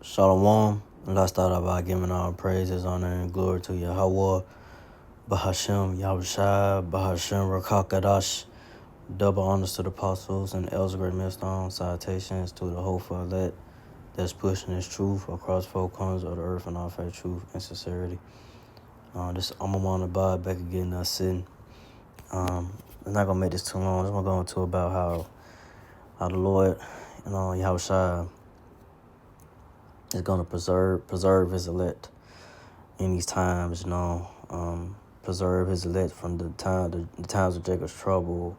Shalom. Let's start out by giving all praises, honor, and glory to Yahweh, Bahashem, Yahushua, Bahashem, Rakakadash. Double honors to the apostles and elders of great millstone. Salutations to the hopeful elect that's pushing this truth across four corners of the earth in all faith, truth, and sincerity. I'm on Abad back again, sitting. I'm not gonna make this too long. I'm gonna go into about how the Lord, Yahushua is gonna preserve his elect in these times, preserve his elect from the times of Jacob's trouble,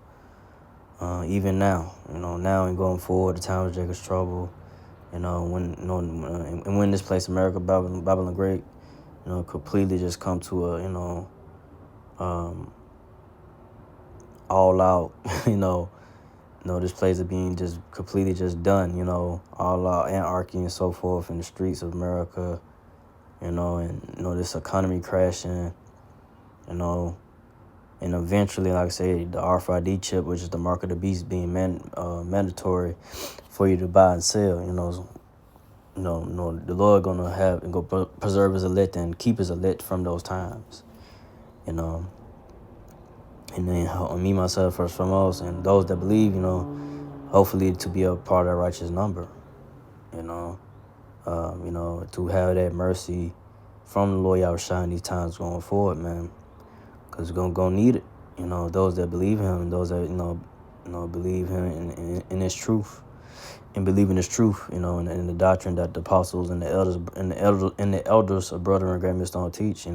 even now, now and going forward, the times of Jacob's trouble, when this place, America, Babylon Great, completely just come to a, all out, this place is being just completely just done, all out anarchy and so forth in the streets of America, this economy crashing, and eventually, like I say, the RFID chip, which is the mark of the beast, being mandatory for you to buy and sell. The Lord gonna have and go preserve his elect and keep his elect from those times. And then me, myself, first foremost, and those that believe, hopefully to be a part of that righteous number. To have that mercy from the Lord Yahushua in these times going forward, man. Because we're gonna need it. Those that believe him and those that, believe him in his truth. And believe in his truth, and the doctrine that the apostles and the elders of Brother and Great Millstone teach,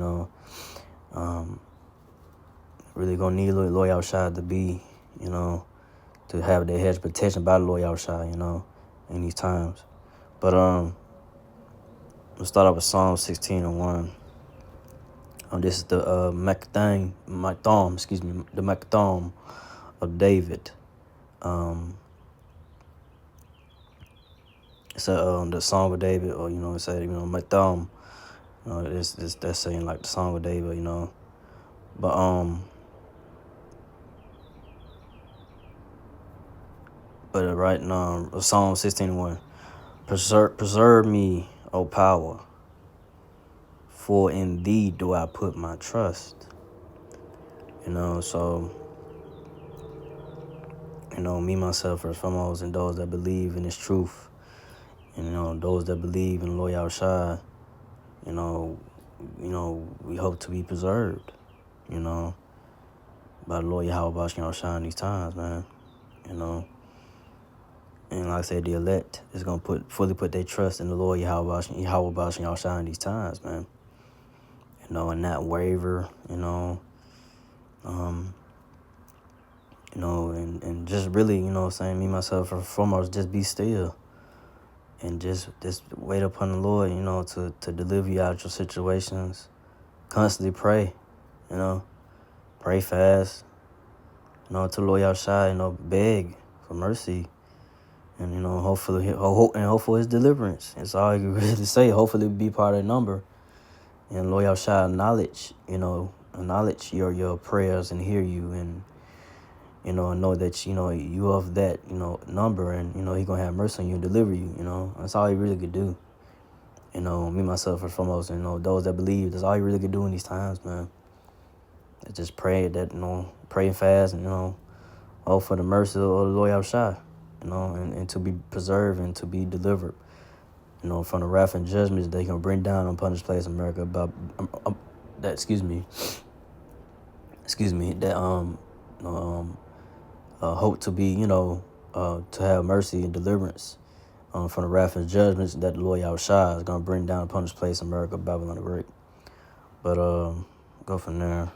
really gonna need Lord Yahushua to be, to have their hedge protection by the Lord Yahushua, in these times. But let's start off with Psalm 16:1. This is the the Makatham of David. It's the Song of David, or it said Makatham. That's saying like the Song of David, But right now, Psalm 16:1. Preserve me, O power, for in thee do I put my trust. So, me, myself, first foremost, and those that believe in his truth, and those that believe in Lord Yahushua, we hope to be preserved, by the Lord Yahushua in these times, man, And like I said, the elect is going to fully put their trust in the Lord Yahushua in these times, man. And not waver, and just really, saying me, myself, for foremost, just be still. And just wait upon the Lord, to deliver you out of your situations. Constantly pray, pray fast, to the Lord Yahushua, beg for mercy. And, hopefully his deliverance. It's all you can really say. Hopefully be part of the number. And Lord Yahushua acknowledge your prayers and hear you, and, know that, you of that, number, and, he going to have mercy on you and deliver you, That's all he really could do. Me, myself, first foremost, those that believe, that's all you really could do in these times, man. Just pray that, pray and fast, and, hope for the mercy of the Lord Yahushua. And to be preserved and to be delivered, from the wrath and judgments they can bring down upon this place, America. Hope to be, to have mercy and deliverance, from the wrath and judgments that the Lord Yahushua is going to bring down upon this place, America, Babylon the Great. But go from there.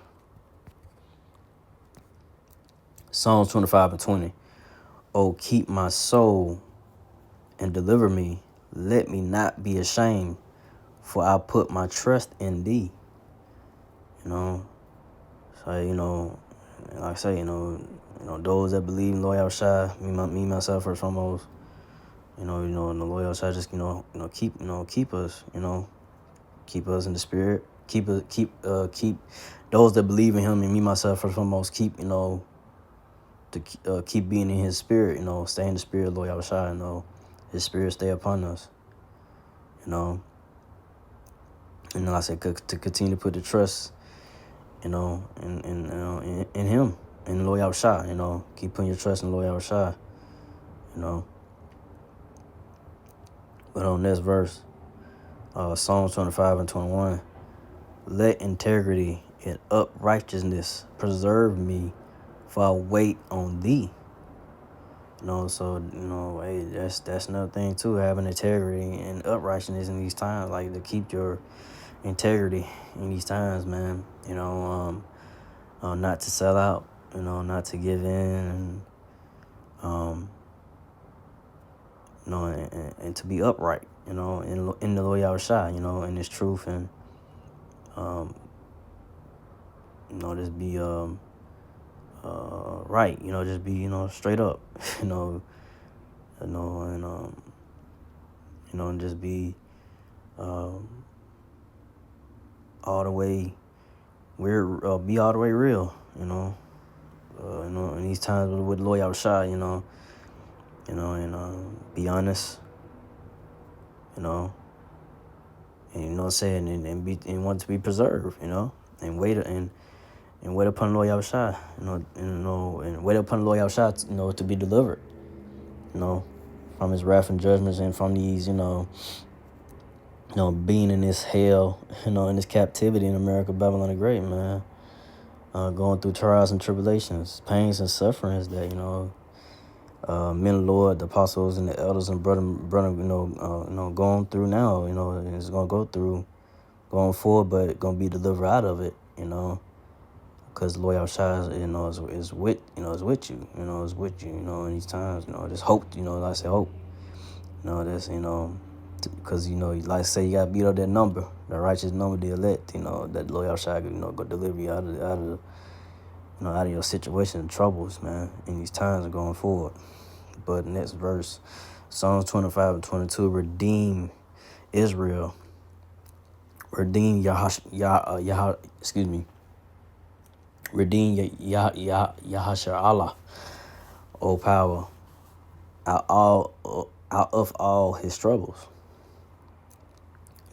Psalms 25:20. Oh, keep my soul and deliver me. Let me not be ashamed, for I put my trust in thee. So, like I say, those that believe in Lord Yahushua, me, myself, first foremost, and the Lord Yahushua just, keep us, keep us in the spirit, keep those that believe in him, and me, myself, first foremost, keep, to keep being in his spirit, stay in the spirit of Lord Yahushua, his spirit stay upon us, you know. And like I said, to continue to put the trust, in him, in Lord Yahushua, keep putting your trust in Lord Yahushua, you know. But on this verse, Psalms 25 and 21, let integrity and uprightness preserve me, for I wait on thee. So hey, that's another thing too, having integrity and uprightness in these times, like to keep your integrity in these times, man. Not to sell out, not to give in, and and to be upright, in the Lord Yahushua, in His truth, and just be right, just be straight up, and just be all the way weird, be all the way real, in these times with Lord Yahushua, and be honest, and saying, and want to be preserved, and wait upon Lord Yahushua, and wait upon Lord Yahushua, to be delivered, from His wrath and judgments, and from these, being in this hell, in this captivity in America, Babylon the Great, man. Going through trials and tribulations, pains and sufferings that, men of the Lord, the apostles and the elders and brother, going through now, and it's gonna go through going forward, but gonna be delivered out of it, because Lord Yahushua, is with you, is with you, in these times, just hope, like I said, hope, that's, because, like I say, you got to beat up that number, the righteous number, the elect, that Lord Yahushua, go deliver you out of your situation and troubles, man, in these times and going forward. But next verse, Psalms 25 and 22, redeem Israel, redeem redeem Yahashar Allah, O power, out of all His troubles.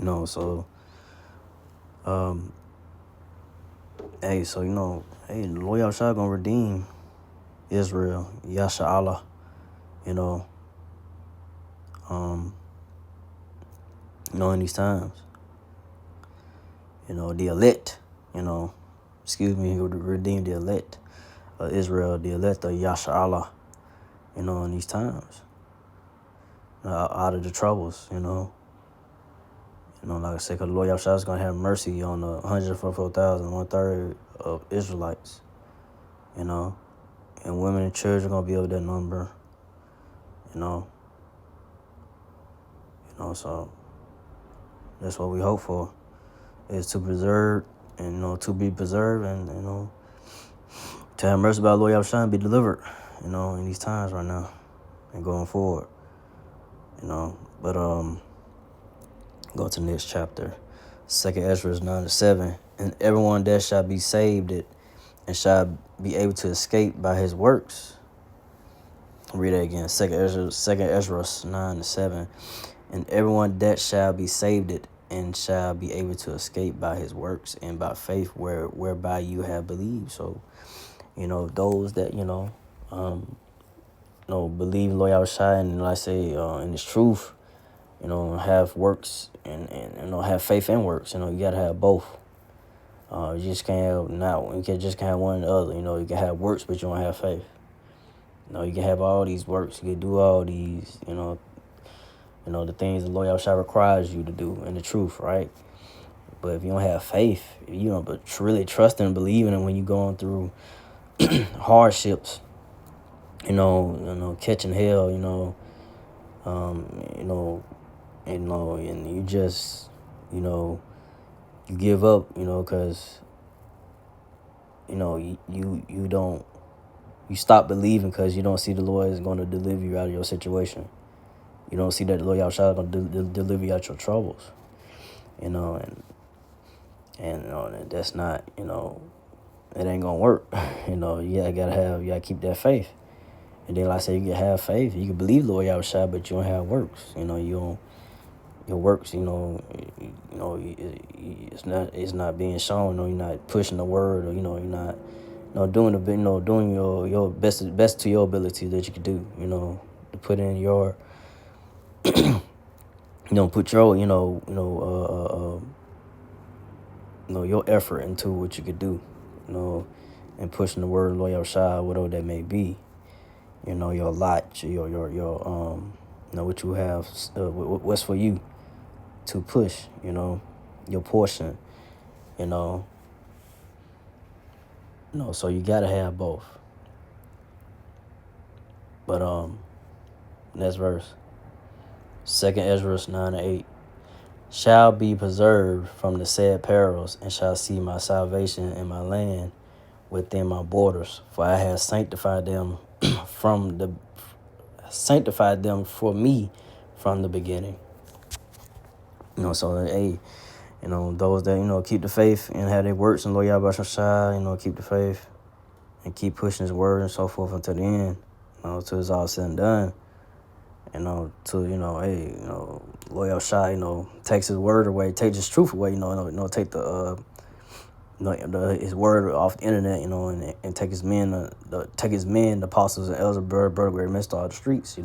So, hey, so, hey, Lord Yahushua gonna redeem Israel, Yasha Allah, in these times, the elect, he would redeem the elect of Israel, the elect of Yasha Allah, in these times, out of the troubles, like I said, because the Lord Yahushua is going to have mercy on the 144,000, 1/3 of Israelites, and women and children are going to be of that number, so that's what we hope for, is to preserve, and, to be preserved, and, to have mercy by the Lord Yahushua and be delivered, in these times right now and going forward, but, go to the next chapter, 2 Ezra 9-7. And everyone that shall be saved it and shall be able to escape by his works. Read that again. 2 Ezra 9-7. And everyone that shall be saved it and shall be able to escape by his works and by faith whereby you have believed. So, those that, believe Lord Yahushua, and like I say, in His truth, have works and have faith and works. You gotta have both. You just can't have you can't have one or the other. You can have works, but you don't have faith. You can have all these works. You can do all these. The things the Lord Yahushua requires you to do in the truth, right? But if you don't have faith, if you don't really trust and believe in it when you're going through hardships, catching hell, and you just, you give up, because, you stop believing because you don't see the Lord is going to deliver you out of your situation. You don't see that the Lord Yahushua is going to deliver you out your troubles, and that's not, it ain't going to work. You gotta keep that faith. And then, like I said, you can have faith. You can believe Lord Yahushua, but you don't have works. You your works, it's not being shown. You're not pushing the word, or you're not, doing doing your best to your ability that you could do. To put in your, put your, your effort into what you could do, and pushing the word loyal shy, whatever that may be. Your lot, your what you have, what's for you to push, your portion, so you gotta have both. But next verse, 2nd Ezra 9:8, shall be preserved from the said perils, and shall see my salvation in my land within my borders, for I have sanctified them for me from the beginning. So hey, those that keep the faith and have their works and loyal by Shai, keep the faith and keep pushing His word and so forth until the end, till it's all said and done. Hey, loyal Shai, takes His word away, takes His truth away, take His word off the internet, and take His men, the apostles and elders, brother, great minister, all the streets, hey,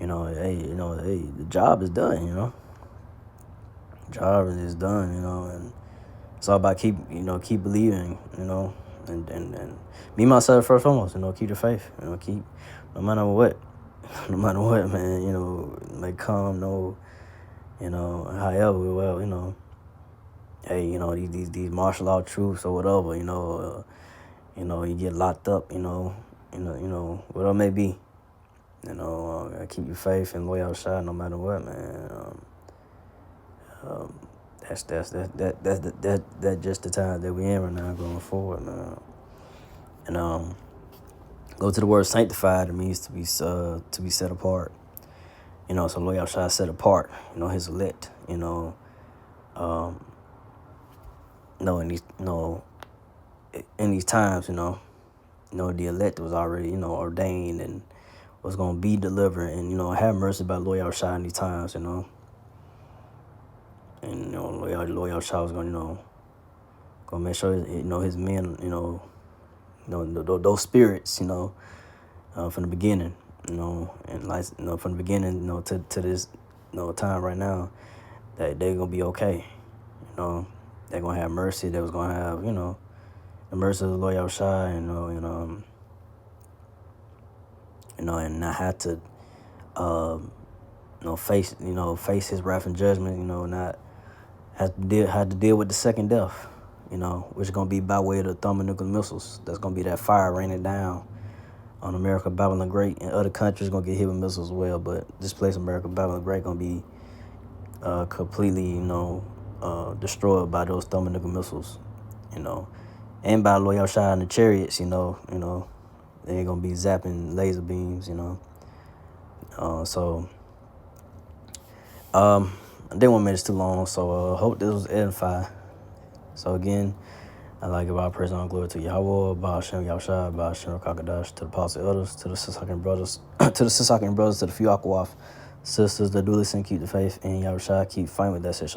the job is done, job is done, and it's all about keep believing, and me myself first and foremost, keep the faith, keep no matter what, man, may come, however, well, hey, these martial law truths or whatever, you get locked up, whatever it may be, keep your faith and loyal shot no matter what, man. That's just the time that we in right now going forward, man. And go to the word sanctified. It means to be set apart. So loyal shot set apart. His elect. In these times, the elect was already ordained and was gonna be delivered, and have mercy about loyal shot in these times, And loyal Shah was gonna make sure his men, those spirits, from the beginning, and like from the beginning, to this time right now, that they're gonna be okay, they're gonna have mercy. They was gonna have the mercy of the loyal Shah, and not have to face his wrath and judgment, not had to deal with the second death, which is going to be by way of the thermonuclear missiles. That's going to be that fire raining down on America, Babylon the Great, and other countries going to get hit with missiles as well. But this place, America, Babylon the Great, going to be completely, destroyed by those thermonuclear missiles, and by Loyal Shah and the chariots, they ain't going to be zapping laser beams, so. I didn't want to make this too long, so hope this was edifying. So again, I'd like to give our praise and glory to Yahweh, Bahashem, Yahushua, Bahashem, Rakakadash, to the apostle elders, to the Sisakim brothers, to the few Akwaf sisters that do listen, keep the faith, and Yahushua keep fighting with that shit.